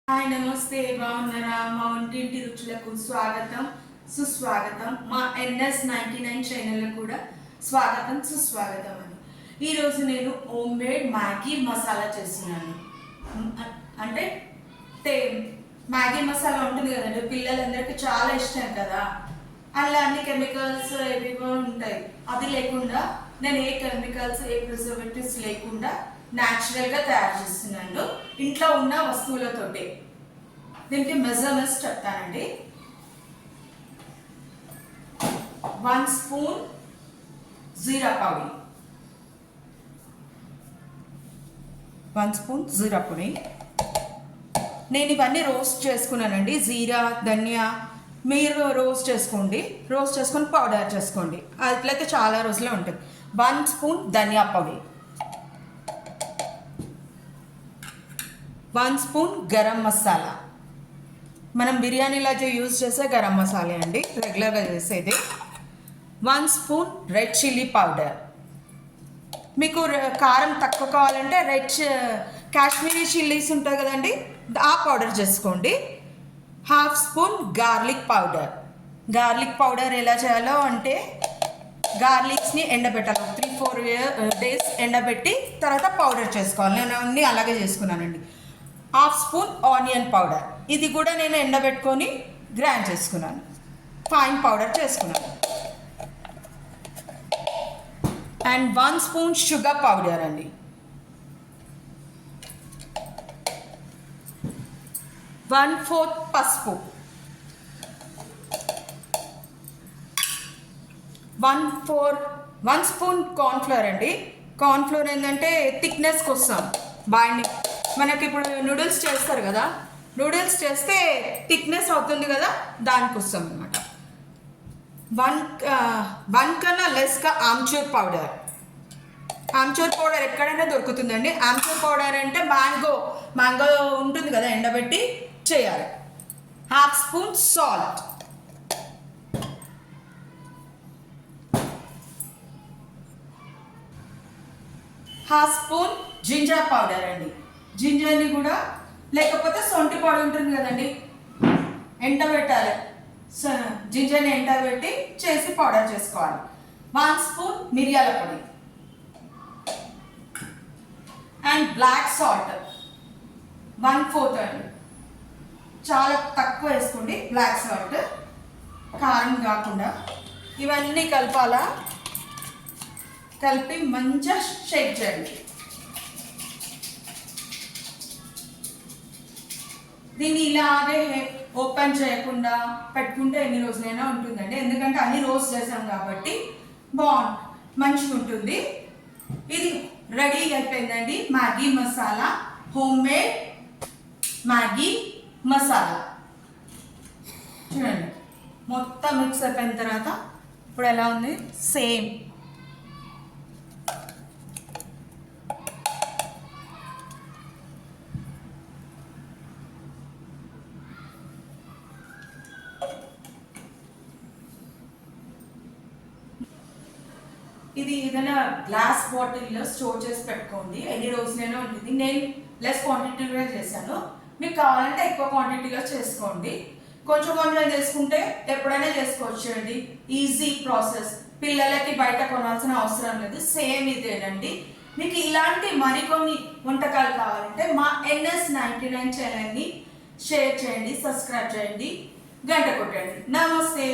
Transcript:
Hi నమస్తే బాగున్నారా? మా వంటింటి రుచులకు స్వాగతం సుస్వాగతం. మా NS99 ఛానల్లో కూడా స్వాగతం సుస్వాగతం అని. ఈరోజు నేను హోమ్ మేడ్ మ్యాగీ మసాలా చేస్తున్నాను. అంటే మ్యాగీ మసాలా ఉంటుంది కదండి, పిల్లలందరికీ చాలా ఇష్టం కదా. అందులో అన్ని కెమికల్స్ ఏవేవో ఉంటాయి. అది లేకుండా నేను ఏ కెమికల్స్ ఏ ప్రిజర్వేటివ్స్ లేకుండా న్యాచురల్గా తయారు చేస్తున్నాను ఇంట్లో ఉన్న వస్తువులతోటి. దీనికి మెజర్మెంట్స్ చెప్తానండి. 1 స్పూన్ జీరా పొడి, 1 స్పూన్ జీరా పొడి. నేను ఇవన్నీ రోస్ట్ చేసుకున్నానండి. జీరా ధనియా మీరు రోస్ట్ చేసుకోండి, రోస్ట్ చేసుకొని పౌడర్ చేసుకోండి, అట్లయితే చాలా రోజులే ఉంటుంది. 1 స్పూన్ ధనియా పొడి, 1 స్పూన్ గరం మసాలా, మనం బిర్యానీలో యూజ్ చేసే గరం మసాలా అండి, రెగ్యులర్గా చేసేది. 1 స్పూన్ రెడ్ చిల్లీ పౌడర్. మీకు కారం తక్కువ కావాలంటే కాశ్మీరీ చిల్లీస్ ఉంటాయి కదండి, ఆ పౌడర్ చేసుకోండి. 1/2 spoon garlic powder. Garlic powder ఎలా చేయాలో అంటే, గార్లిక్స్ని ఎండబెట్టాలి. 3-4 డేస్ ఎండబెట్టి తర్వాత పౌడర్ చేసుకోవాలి. నేను అన్నీ అలాగే చేసుకున్నానండి. 1/2 స్పూన్ ఆనియన్ పౌడర్, ఇది కూడా నేను ఎండబెట్టుకొని గ్రైండ్ చేసుకున్నాను, ఫైన్ పౌడర్ చేసుకున్నాను. అండ్ 1 స్పూన్ షుగర్ పౌడర్ అండి. 1/4 పసుపు, 1 స్పూన్ కార్న్ఫ్లోర్ అండి. కార్న్ఫ్లోర్ ఏంటంటే థిక్నెస్ కోసం బాండి. మనకి ఇప్పుడు నూడిల్స్ చేస్తారు కదా, నూడిల్స్ చేస్తే థిక్నెస్ అవుతుంది కదా, దానికోసం అనమాట. 1 కన్నా లెస్గా ఆమ్చూర్ పౌడర్. ఆమ్చూర్ పౌడర్ ఎక్కడైనా దొరుకుతుందండి. ఆమ్చూర్ పౌడర్ అంటే మ్యాంగో ఉంటుంది కదా, ఎండబెట్టి చేయాలి. 1/2 spoon salt, 1/2 spoon ginger powder అండి. జింజర్ని కూడా, లేకపోతే సొంటి పొడి ఉంటుంది కదండి, ఎండబెట్టాలి. జింజర్ని ఎండబెట్టి చేసి పౌడర్ చేసుకోవాలి. 1 స్పూన్ మిరియాల పొడి అండ్ బ్లాక్ సాల్ట్ 1/4 అండి. చాలా తక్కువ వేసుకోండి బ్లాక్ సాల్ట్, కారం కాకుండా. ఇవన్నీ కలపాలా, కలిపి మంచిగా షేక్ చేయండి. దీన్ని ఇలాగే ఓపెన్ చేయకుండా పెట్టుకుంటే ఎన్ని రోజులైనా ఉంటుందండి, ఎందుకంటే అన్ని రోస్ట్ చేసాం కాబట్టి మంచిగా ఉంటుంది. ఇది రెడీ అయిపోయిందండి, Maggi masala, home made Maggi masala. చూడండి మొత్తం మిక్స్ అయిపోయిన తర్వాత ఇప్పుడు ఎలా ఉంది, సేమ్. ఇది ఏదైనా గ్లాస్ బాటిల్లో స్టోర్ చేసి పెట్టుకోండి, ఎన్ని రోజులైనా ఉంటుంది. నేను లెస్ క్వాంటిటీలో చేశాను, మీకు కావాలంటే ఎక్కువ క్వాంటిటీలో చేసుకోండి. కొంచెం కొంచెం చేసుకుంటే ఎప్పుడైనా చేసుకోవచ్చు అండి, ఈజీ ప్రాసెస్. పిల్లలకి బయట కొనాల్సిన అవసరం లేదు, సేమ్ ఇదేనండి. మీకు ఇలాంటి మరికొన్ని వంటకాలు కావాలంటే మా NS99 ఛానల్ని షేర్ చేయండి, సబ్స్క్రైబ్ చేయండి, గంట కొట్టండి. నమస్తే.